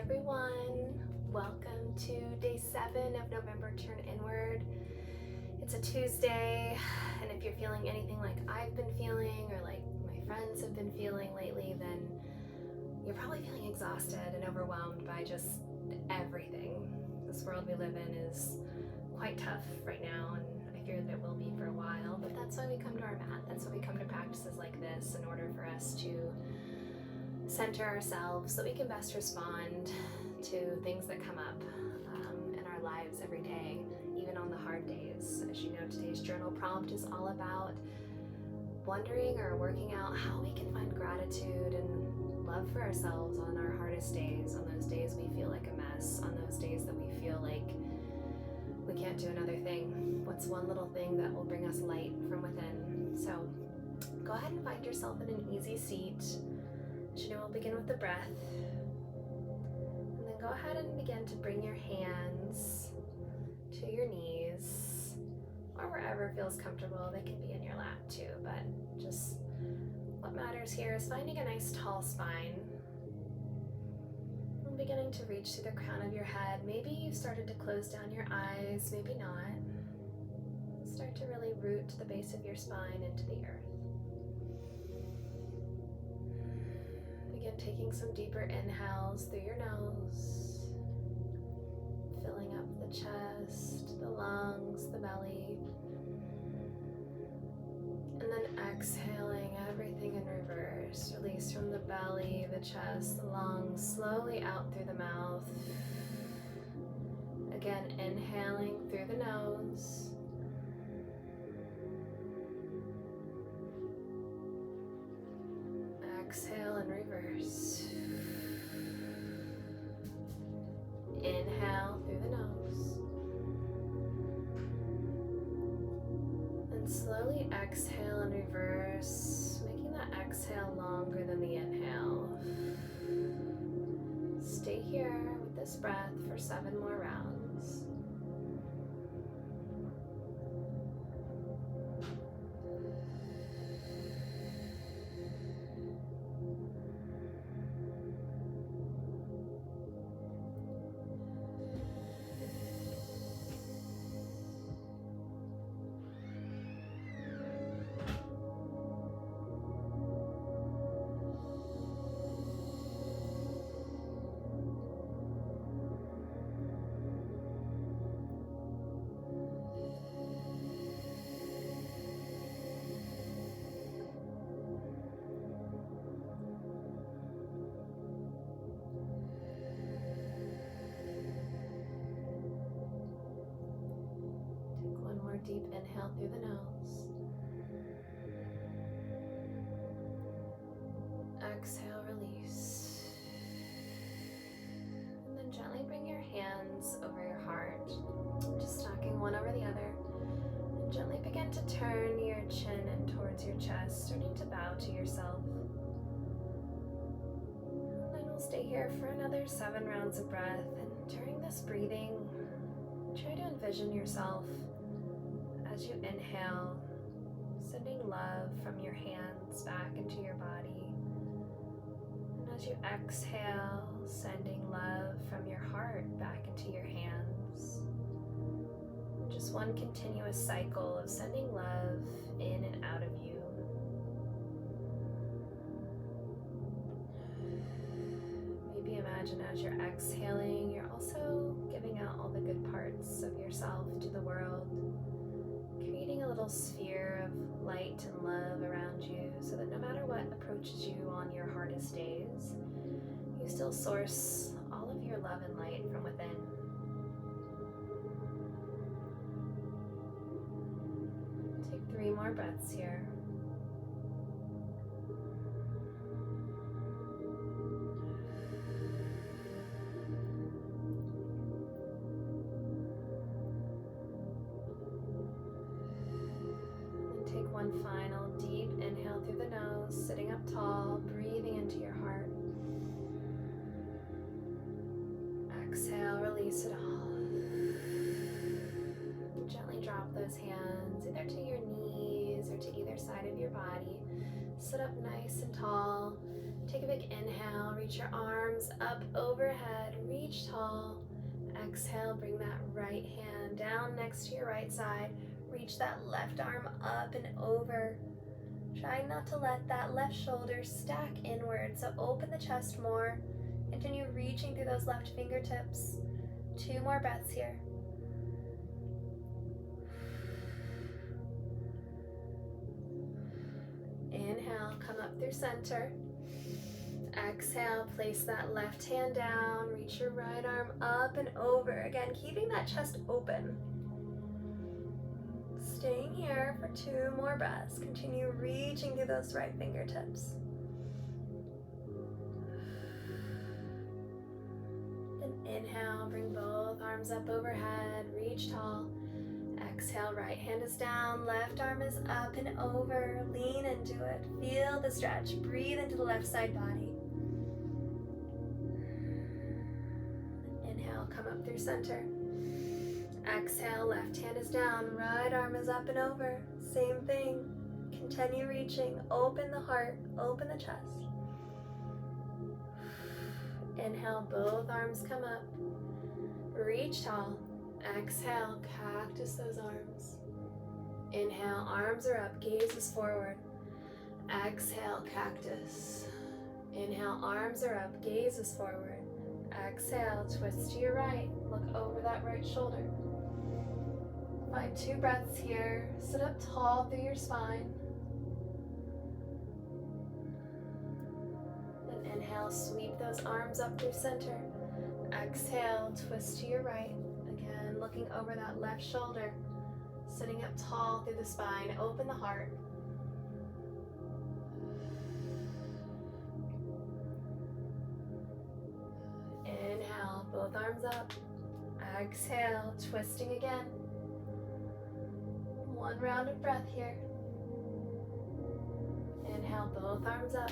everyone, welcome to day 7 of November Turn Inward. It's a Tuesday, and if you're feeling anything like I've been feeling or like my friends have been feeling lately, then you're probably feeling exhausted and overwhelmed by just everything. This world we live in is quite tough right now, and I fear that it will be for a while, but that's why we come to our mat. That's why we come to practices like this, in order for us to center ourselves so we can best respond to things that come up in our lives every day, even on the hard days. As you know, today's journal prompt is all about wondering or working out how we can find gratitude and love for ourselves on our hardest days, on those days we feel like a mess, on those days that we feel like we can't do another thing. What's one little thing that will bring us light from within? So go ahead and find yourself in an easy seat. As you know, we'll begin with the breath, and then go ahead and begin to bring your hands to your knees, or wherever feels comfortable. They can be in your lap too, but just what matters here is finding a nice tall spine, and beginning to reach through the crown of your head. Maybe you've started to close down your eyes, maybe not. Start to really root to the base of your spine into the earth. Begin taking some deeper inhales through your nose, filling up the chest, the lungs, the belly, and then exhaling everything in reverse. Release from the belly, the chest, the lungs, slowly out through the mouth. Again, inhaling through the nose. Exhale in reverse. Inhale through the nose. And slowly exhale in reverse, making that exhale longer than the inhale. Stay here with this breath for 7 more rounds. Deep inhale through the nose. Exhale, release. And then gently bring your hands over your heart, just stacking one over the other. And gently begin to turn your chin in towards your chest, starting to bow to yourself. And then we'll stay here for another 7 rounds of breath. And during this breathing, try to envision yourself as you inhale, sending love from your hands back into your body. And as you exhale, sending love from your heart back into your hands. Just one continuous cycle of sending love in and out of you. Maybe imagine as you're exhaling, you're also giving out all the good parts of yourself to the world, creating a little sphere of light and love around you, so that no matter what approaches you on your hardest days, you still source all of your love and light from within. Take 3 more breaths here. One final deep inhale through the nose, sitting up tall, breathing into your heart. Exhale, release it all. Gently drop those hands either to your knees or to either side of your body. Sit up nice and tall. Take a big inhale, reach your arms up overhead, reach tall. Exhale, bring that right hand down next to your right side. Reach that left arm up and over. Try not to let that left shoulder stack inward, so open the chest more. Continue reaching through those left fingertips. 2 more breaths here. Inhale, come up through center. Exhale, place that left hand down, reach your right arm up and over. Again, keeping that chest open. Staying here for 2 more breaths. Continue reaching through those right fingertips. Then inhale, bring both arms up overhead, reach tall. Exhale, right hand is down, left arm is up and over. Lean into it. Feel the stretch. Breathe into the left side body. Inhale, come up through center. Exhale, left hand is down, right arm is up and over. Same thing. Continue reaching. Open the heart, open the chest. Inhale, both arms come up. Reach tall. Exhale, cactus those arms. Inhale, arms are up, gaze is forward. Exhale, cactus. Inhale, arms are up, gaze is forward. Exhale, twist to your right. Look over that right shoulder. Find 2 breaths here. Sit up tall through your spine. Then inhale, sweep those arms up through center. Exhale, twist to your right. Again, looking over that left shoulder. Sitting up tall through the spine. Open the heart. Inhale, both arms up. Exhale, twisting again. 1 round of breath here. Inhale, both arms up.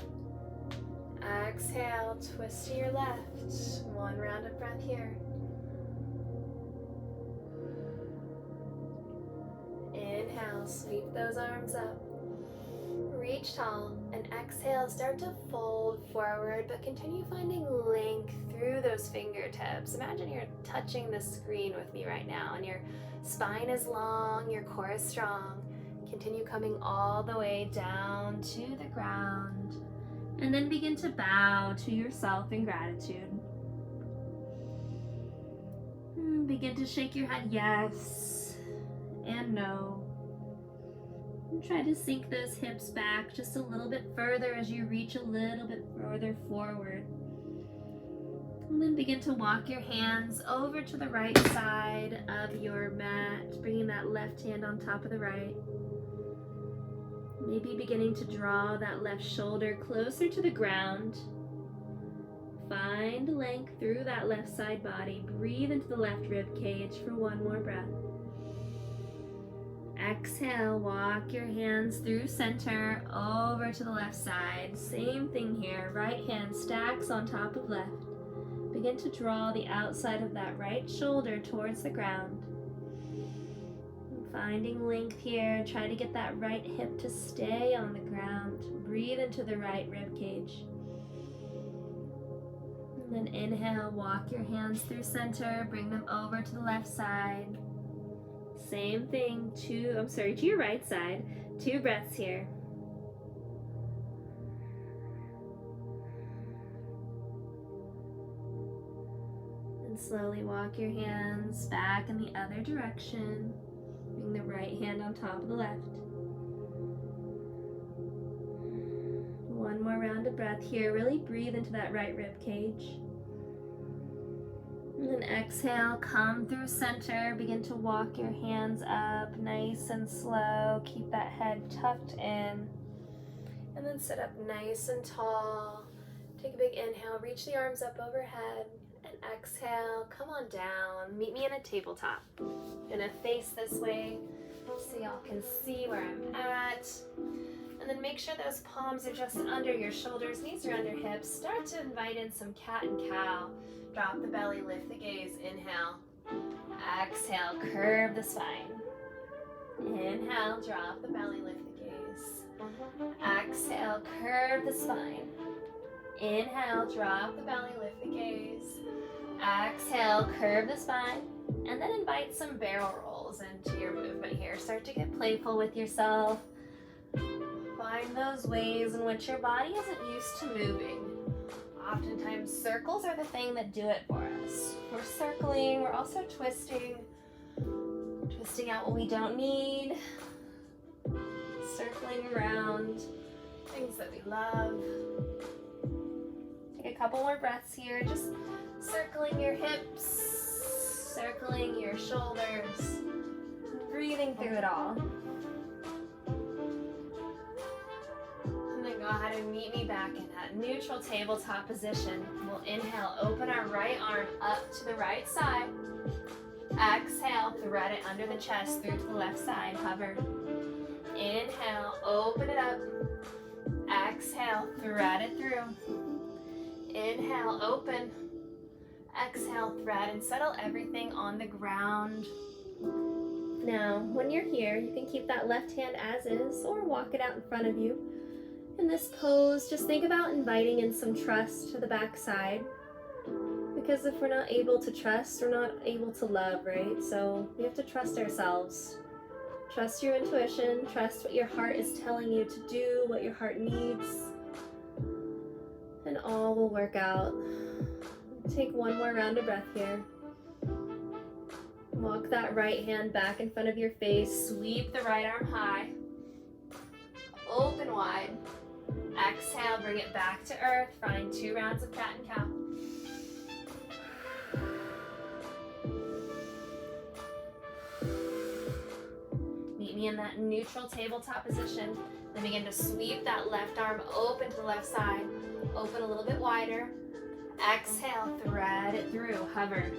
Exhale, twist to your left. 1 round of breath here. Inhale, sweep those arms up. Reach tall, and exhale, start to fold forward, but continue finding length through those fingertips. Imagine you're touching the screen with me right now, and your spine is long, your core is strong. Continue coming all the way down to the ground, and then begin to bow to yourself in gratitude. Begin to shake your head yes and no. And try to sink those hips back just a little bit further as you reach a little bit further forward. And then begin to walk your hands over to the right side of your mat, bringing that left hand on top of the right. Maybe beginning to draw that left shoulder closer to the ground. Find length through that left side body. Breathe into the left rib cage for 1 more breath. Exhale, walk your hands through center over to the left side. Same thing here. Right hand stacks on top of left. Begin to draw the outside of that right shoulder towards the ground. Finding length here. Try to get that right hip to stay on the ground. Breathe into the right rib cage. And then inhale, walk your hands through center. Bring them over to the left side. Same thing, to your right side. 2 breaths here. And slowly walk your hands back in the other direction. Bring the right hand on top of the left. 1 more round of breath here. Really breathe into that right rib cage. And then exhale, come through center, begin to walk your hands up nice and slow. Keep that head tucked in. And then sit up nice and tall. Take a big inhale, reach the arms up overhead. And exhale, come on down. Meet me in a tabletop. Gonna face this way so y'all can see where I'm at. And then make sure those palms are just under your shoulders, knees are under hips. Start to invite in some cat and cow. Drop the belly, lift the gaze, inhale. Exhale, curve the spine. Inhale, drop the belly, lift the gaze. Exhale, curve the spine. Inhale, drop the belly, lift the gaze. Exhale, curve the spine. And then invite some barrel rolls into your movement here. Start to get playful with yourself. Find those ways in which your body isn't used to moving. Oftentimes, circles are the thing that do it for us. We're circling, we're also twisting out what we don't need, circling around things that we love. Take a couple more breaths here, just circling your hips, circling your shoulders, breathing through it all. And then go ahead and meet me back in that neutral tabletop position. We'll inhale, open our right arm up to the right side. Exhale, thread it under the chest through to the left side, hover. Inhale, open it up. Exhale, thread it through. Inhale, open. Exhale, thread, and settle everything on the ground. Now, when you're here, you can keep that left hand as is or walk it out in front of you. In this pose, just think about inviting in some trust to the back side. Because if we're not able to trust, we're not able to love, right? So we have to trust ourselves. Trust your intuition, trust what your heart is telling you to do, what your heart needs, and all will work out. Take one more round of breath here. Walk that right hand back in front of your face, sweep the right arm high, open wide. Exhale, bring it back to earth, find 2 rounds of cat and cow. Meet me in that neutral tabletop position. Then begin to sweep that left arm open to the left side. Open a little bit wider. Exhale, thread it through, hover.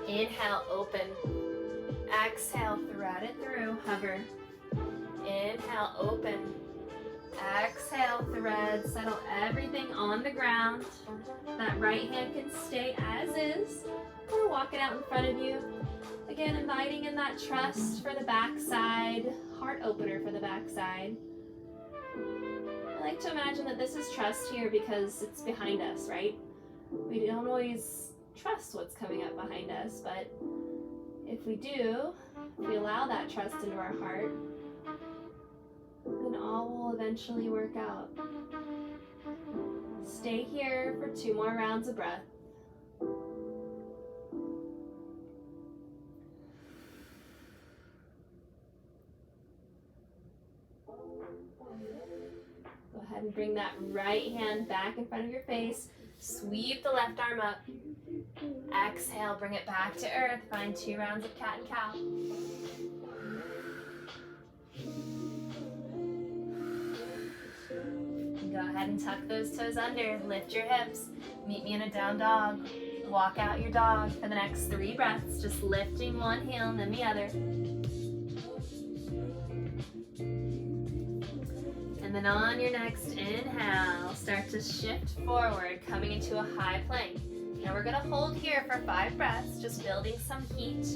Inhale, open. Exhale, thread it through, hover. Inhale, open. Exhale, thread, settle everything on the ground. That right hand can stay as is, or walk it out in front of you. Again, inviting in that trust for the back side, heart opener for the back side. I like to imagine that this is trust here because it's behind us, right? We don't always trust what's coming up behind us, but if we do, if we allow that trust into our heart, then all will eventually work out. Stay here for 2 more rounds of breath. Go ahead and bring that right hand back in front of your face. Sweep the left arm up. Exhale, bring it back to earth. Find 2 rounds of cat and cow. Go ahead and tuck those toes under, lift your hips, meet me in a down dog. Walk out your dog for the next 3 breaths, just lifting one heel and then the other. And then on your next inhale, start to shift forward, coming into a high plank. Now we're gonna hold here for 5 breaths, just building some heat.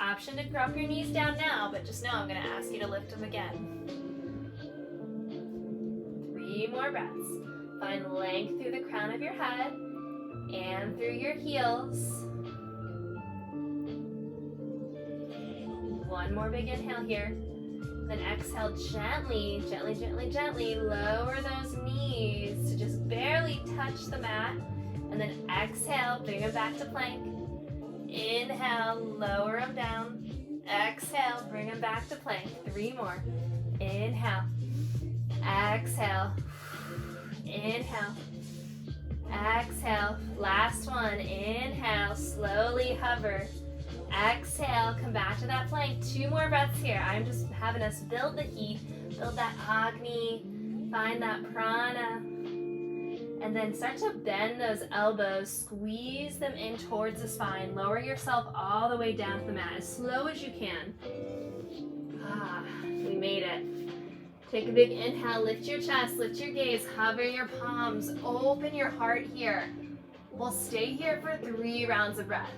Option to drop your knees down now, but just know I'm gonna ask you to lift them again. 3 more breaths. Find length through the crown of your head and through your heels. 1 more big inhale here. Then exhale gently, gently, gently, gently. Lower those knees to just barely touch the mat. And then exhale, bring them back to plank. Inhale, lower them down. Exhale, bring them back to plank. 3 more. Inhale. Exhale. Inhale. Exhale. Last one. Inhale. Slowly hover. Exhale. Come back to that plank. 2 more breaths here. I'm just having us build the heat. Build that Agni. Find that prana. And then start to bend those elbows. Squeeze them in towards the spine. Lower yourself all the way down to the mat as slow as you can. We made it. Take a big inhale, lift your chest, lift your gaze, hover your palms, open your heart here. We'll stay here for 3 rounds of breath.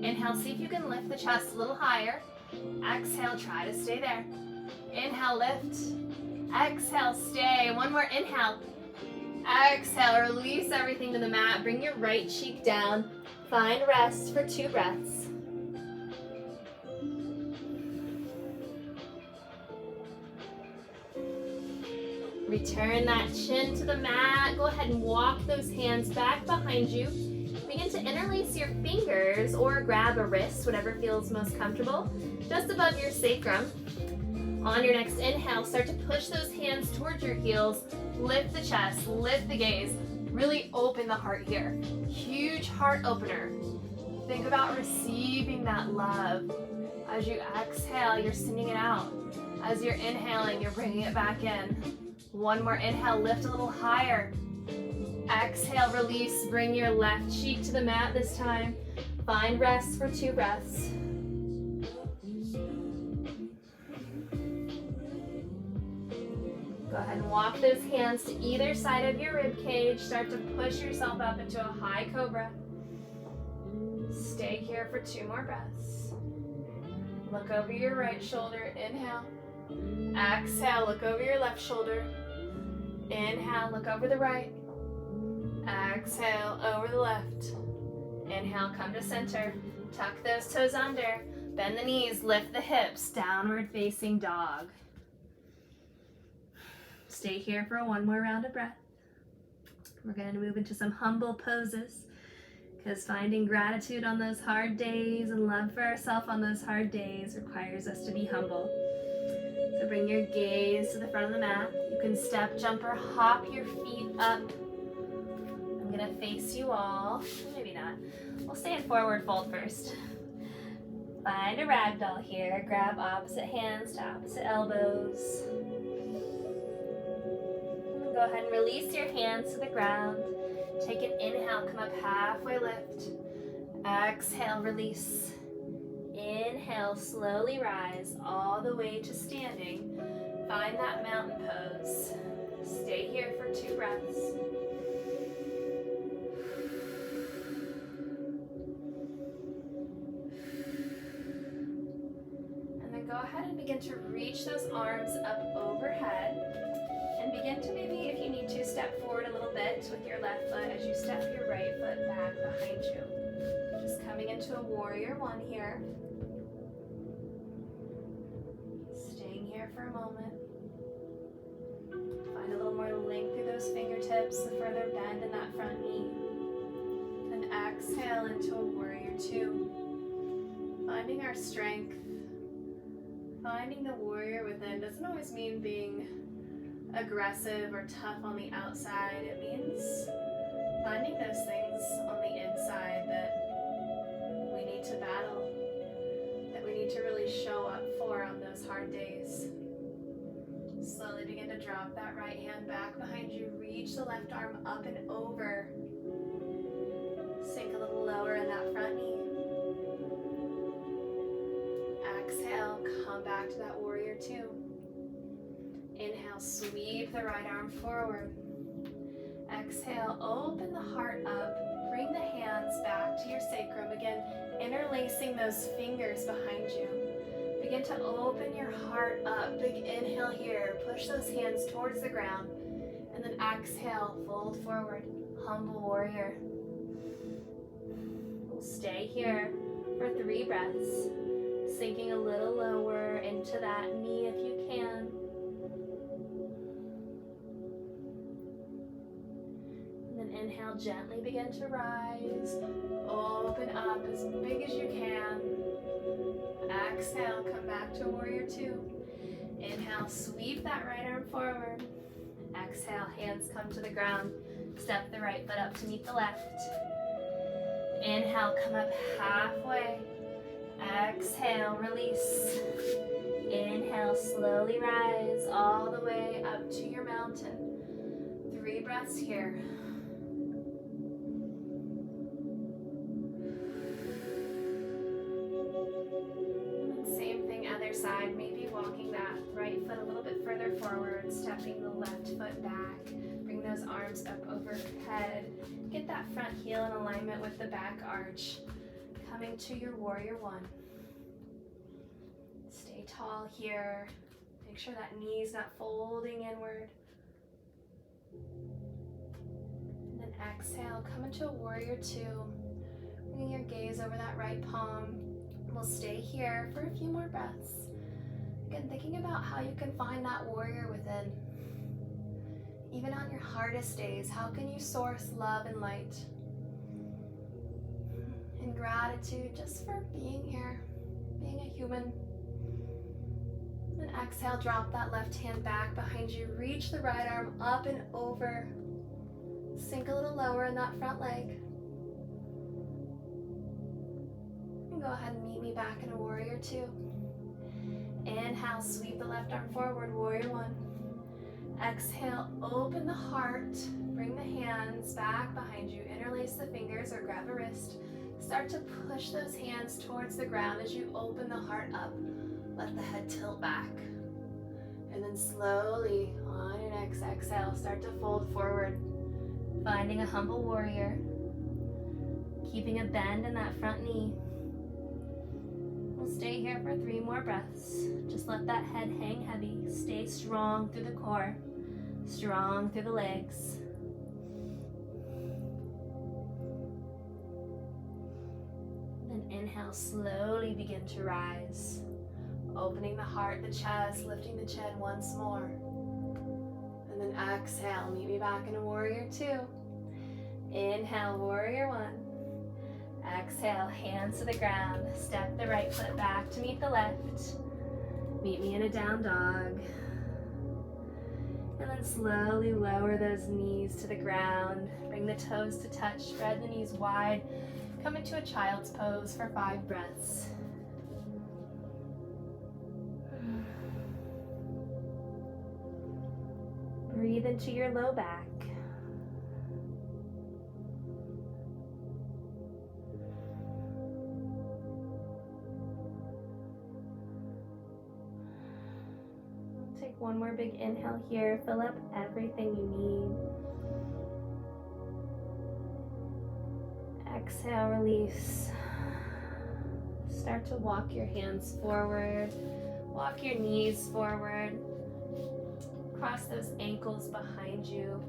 Inhale, see if you can lift the chest a little higher. Exhale, try to stay there. Inhale, lift. Exhale, stay. 1 more inhale. Exhale, release everything to the mat. Bring your right cheek down. Find rest for 2 breaths. Return that chin to the mat. Go ahead and walk those hands back behind you. Begin to interlace your fingers or grab a wrist, whatever feels most comfortable, just above your sacrum. On your next inhale, start to push those hands towards your heels. Lift the chest, lift the gaze. Really open the heart here. Huge heart opener. Think about receiving that love. As you exhale, you're sending it out. As you're inhaling, you're bringing it back in. One more inhale, lift a little higher. Exhale, release, bring your left cheek to the mat this time. Find rest for 2 breaths. Go ahead and walk those hands to either side of your rib cage. Start to push yourself up into a high cobra. Stay here for 2 more breaths. Look over your right shoulder, inhale. Exhale, look over your left shoulder. Inhale, look over the right. Exhale, over the left. Inhale, come to center. Tuck those toes under. Bend the knees, lift the hips. Downward facing dog. Stay here for 1 more round of breath. We're going to move into some humble poses, because finding gratitude on those hard days and love for ourselves on those hard days requires us to be humble. So bring your gaze to the front of the mat. You can step, jump, or hop your feet up. I'm going to face you all. Maybe not. We'll stay in forward fold first. Find a ragdoll here. Grab opposite hands to opposite elbows. And go ahead and release your hands to the ground. Take an inhale, come up halfway lift. Exhale, release. Inhale, slowly rise all the way to standing. Find that mountain pose. Stay here for 2 breaths. And then go ahead and begin to reach those arms up overhead. And begin to maybe, if you need to, step forward a little bit with your left foot as you step your right foot back behind you. Just coming into a warrior 1 here. Staying here for a moment. Find a little more length through those fingertips, the further bend in that front knee. And exhale into a warrior 2. Finding our strength. Finding the warrior within doesn't always mean being aggressive or tough on the outside. It means finding those things on the inside that we need to battle, that we need to really show up for on those hard days. Slowly begin to drop that right hand back behind you. Reach the left arm up and over. Sink a little lower in that front knee. Exhale, come back to that warrior 2. Inhale, sweep the right arm forward. Exhale, open the heart up. Bring the hands back to your sacrum. Again, interlacing those fingers behind you. Begin to open your heart up. Big inhale here. Push those hands towards the ground. And then exhale, fold forward. Humble warrior. We'll stay here for 3 breaths. Sinking a little lower into that knee if you can. Inhale, gently begin to rise. Open up as big as you can. Exhale, come back to warrior 2. Inhale, sweep that right arm forward. Exhale, hands come to the ground. Step the right foot up to meet the left. Inhale, come up halfway. Exhale, release. Inhale, slowly rise all the way up to your mountain. 3 breaths here. Side, maybe walking that right foot a little bit further forward, stepping the left foot back. Bring those arms up overhead. Get that front heel in alignment with the back arch. Coming to your warrior 1. Stay tall here. Make sure that knee's not folding inward. Exhale, come into a warrior two. Bringing your gaze over that right palm. We'll stay here for a few more breaths. Again, thinking about how you can find that warrior within. Even on your hardest days, how can you source love and light? And gratitude just for being here, being a human. And exhale, drop that left hand back behind you. Reach the right arm up and over. Sink a little lower in that front leg. And go ahead and meet me back in a warrior two. Inhale, sweep the left arm forward, warrior one. Exhale, open the heart. Bring the hands back behind you. Interlace the fingers or grab a wrist. Start to push those hands towards the ground as you open the heart up. Let the head tilt back. And then slowly, on your next exhale, start to fold forward. Finding a humble warrior. Keeping a bend in that front knee. We'll stay here for 3 more breaths. Just let that head hang heavy. Stay strong through the core. Strong through the legs. Then inhale, slowly begin to rise. Opening the heart, the chest, lifting the chin once more. And then exhale, meet me back in a warrior two. Inhale, warrior one. Exhale, hands to the ground. Step the right foot back to meet the left. Meet me in a down dog. And then slowly lower those knees to the ground. Bring the toes to touch. Spread the knees wide. Come into a child's pose for 5 breaths. Breathe into your low back. Take one more big inhale here. Fill up everything you need. Exhale, release. Start to walk your hands forward. Walk your knees forward. Cross those ankles behind you.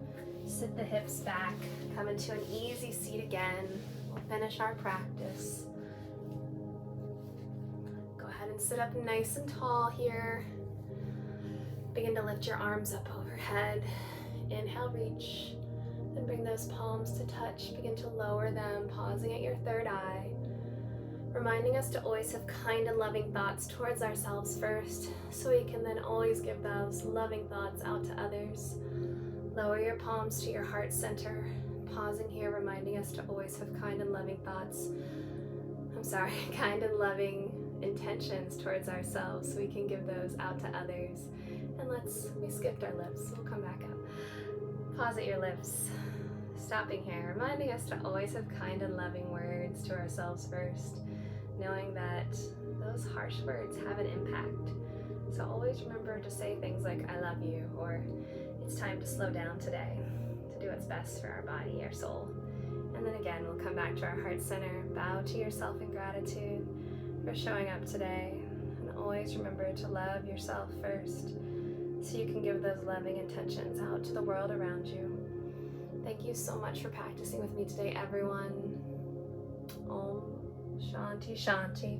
Sit the hips back. Come into an easy seat again. We'll finish our practice. Go ahead and sit up nice and tall here. Begin to lift your arms up overhead. Inhale, reach. Then bring those palms to touch. Begin to lower them, pausing at your third eye. Reminding us to always have kind and loving thoughts towards ourselves first, so we can then always give those loving thoughts out to others. Lower your palms to your heart center, pausing here, reminding us to always have kind and loving kind and loving intentions towards ourselves, so we can give those out to others. And we skipped our lips, we'll come back up. Pause at your lips, stopping here, reminding us to always have kind and loving words to ourselves first. Knowing that those harsh words have an impact. So always remember to say things like, I love you, or it's time to slow down today, to do what's best for our body, our soul. And then again, we'll come back to our heart center, bow to yourself in gratitude for showing up today. And always remember to love yourself first, so you can give those loving intentions out to the world around you. Thank you so much for practicing with me today, everyone. Om Shanti Shanti.